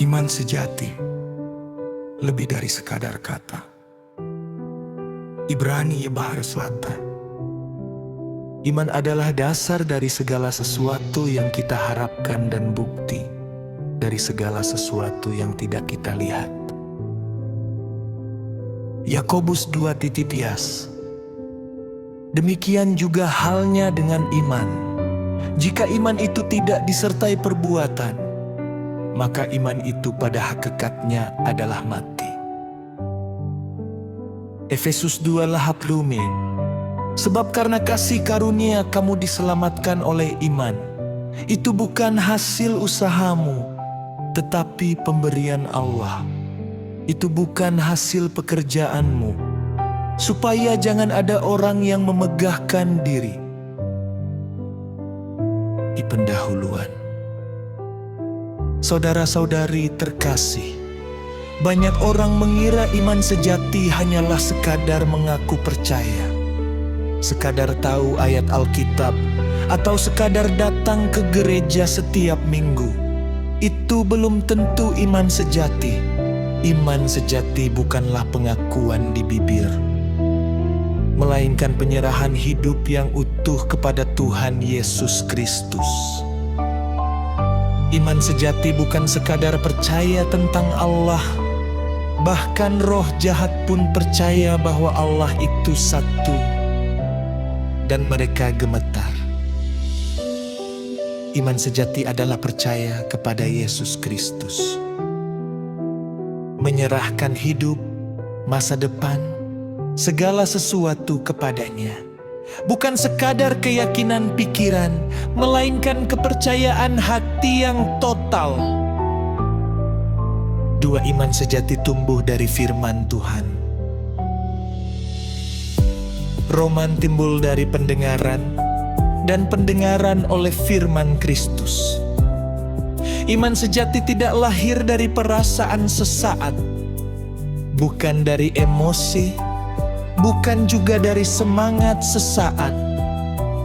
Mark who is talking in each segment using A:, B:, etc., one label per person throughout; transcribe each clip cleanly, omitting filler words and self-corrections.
A: Iman sejati lebih dari sekadar kata. Ibrani Bahar Selatan. Iman adalah dasar dari segala sesuatu yang kita harapkan dan bukti dari segala sesuatu yang tidak kita lihat. Yakobus 2:. Demikian juga halnya dengan iman. Jika iman itu tidak disertai perbuatan, maka iman itu pada hakikatnya adalah mati. Efesus 2:5. Sebab karena kasih karunia kamu diselamatkan oleh iman. Itu bukan hasil usahamu, tetapi pemberian Allah. Itu bukan hasil pekerjaanmu, supaya jangan ada orang yang memegahkan diri. Di pendahuluan. Saudara-saudari terkasih, banyak orang mengira iman sejati hanyalah sekadar mengaku percaya, sekadar tahu ayat Alkitab, atau sekadar datang ke gereja setiap minggu. Itu belum tentu iman sejati. Iman sejati bukanlah pengakuan di bibir, melainkan penyerahan hidup yang utuh kepada Tuhan Yesus Kristus. Iman sejati bukan sekadar percaya tentang Allah. Bahkan roh jahat pun percaya bahwa Allah itu satu, dan mereka gemetar. Iman sejati adalah percaya kepada Yesus Kristus, menyerahkan hidup, masa depan, segala sesuatu kepadanya. Bukan sekadar keyakinan pikiran, melainkan kepercayaan hati yang total. Dua iman sejati tumbuh dari firman Tuhan. Roman timbul dari pendengaran, dan pendengaran oleh firman Kristus. Iman sejati tidak lahir dari perasaan sesaat, bukan dari emosi, bukan juga dari semangat sesaat.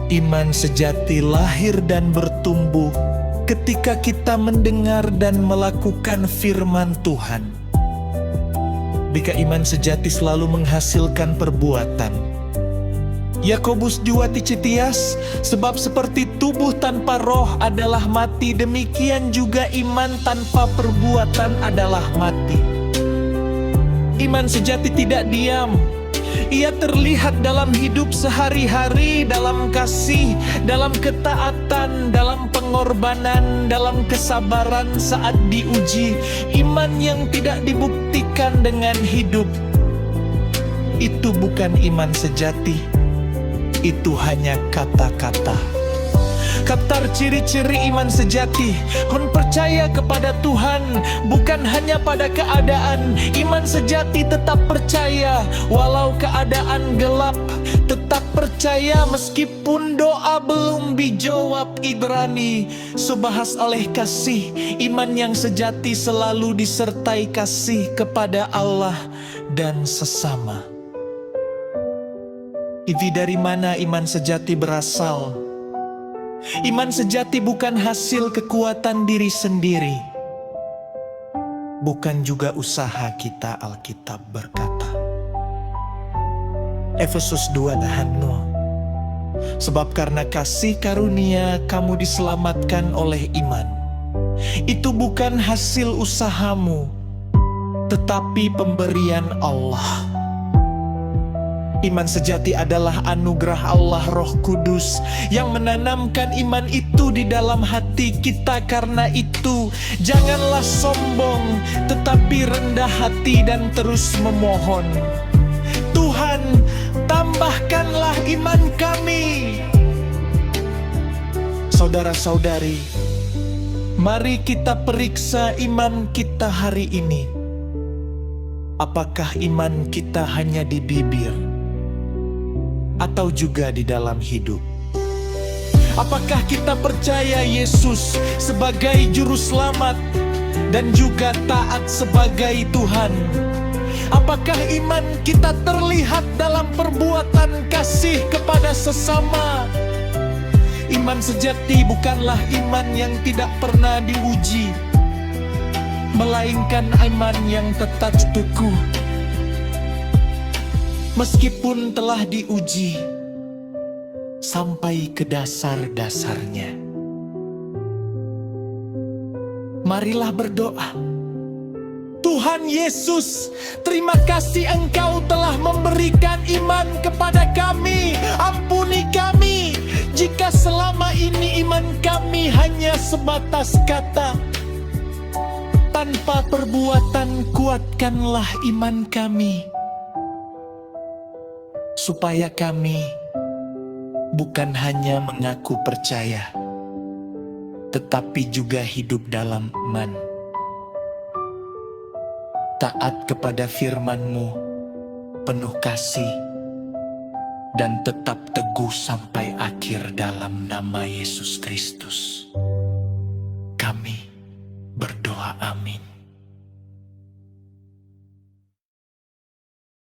A: Iman sejati lahir dan bertumbuh ketika kita mendengar dan melakukan firman Tuhan. Jika iman sejati selalu menghasilkan perbuatan. Yakobus 2:. Sebab seperti tubuh tanpa roh adalah mati, demikian juga iman tanpa perbuatan adalah mati. Iman sejati tidak diam. Ia terlihat dalam hidup sehari-hari, dalam kasih, dalam ketaatan, dalam pengorbanan, dalam kesabaran saat diuji. Iman yang tidak dibuktikan dengan hidup, itu bukan iman sejati. Itu hanya kata-kata. Kaftar ciri-ciri iman sejati. Kon percaya kepada Tuhan, bukan hanya pada keadaan. Iman sejati tetap percaya walau keadaan gelap. Tetap percaya meskipun doa belum dijawab. Ibrani subahas oleh kasih. Iman yang sejati selalu disertai kasih kepada Allah dan sesama. Dari mana iman sejati berasal? Iman sejati bukan hasil kekuatan diri sendiri, bukan juga usaha kita, Alkitab berkata. Efesus 2:6. Sebab karena kasih karunia kamu diselamatkan oleh iman. Itu bukan hasil usahamu, tetapi pemberian Allah. Iman sejati adalah anugerah Allah Roh Kudus yang menanamkan iman itu di dalam hati kita. Karena itu, janganlah sombong, tetapi rendah hati dan terus memohon. Tuhan, tambahkanlah iman kami. Saudara-saudari, mari kita periksa iman kita hari ini. Apakah iman kita hanya di bibir, atau juga di dalam hidup? Apakah kita percaya Yesus sebagai juru selamat dan juga taat sebagai Tuhan? Apakah iman kita terlihat dalam perbuatan kasih kepada sesama? Iman sejati bukanlah iman yang tidak pernah diuji. melainkan iman yang tetap teguh. Meskipun telah diuji sampai ke dasar-dasarnya. Marilah berdoa. Tuhan Yesus, terima kasih Engkau telah memberikan iman kepada kami. Ampuni kami jika selama ini iman kami hanya sebatas kata. Tanpa perbuatan, kuatkanlah iman kami, supaya kami bukan hanya mengaku percaya, tetapi juga hidup dalam iman, taat kepada firman-Mu, penuh kasih, dan tetap teguh sampai akhir dalam nama Yesus Kristus.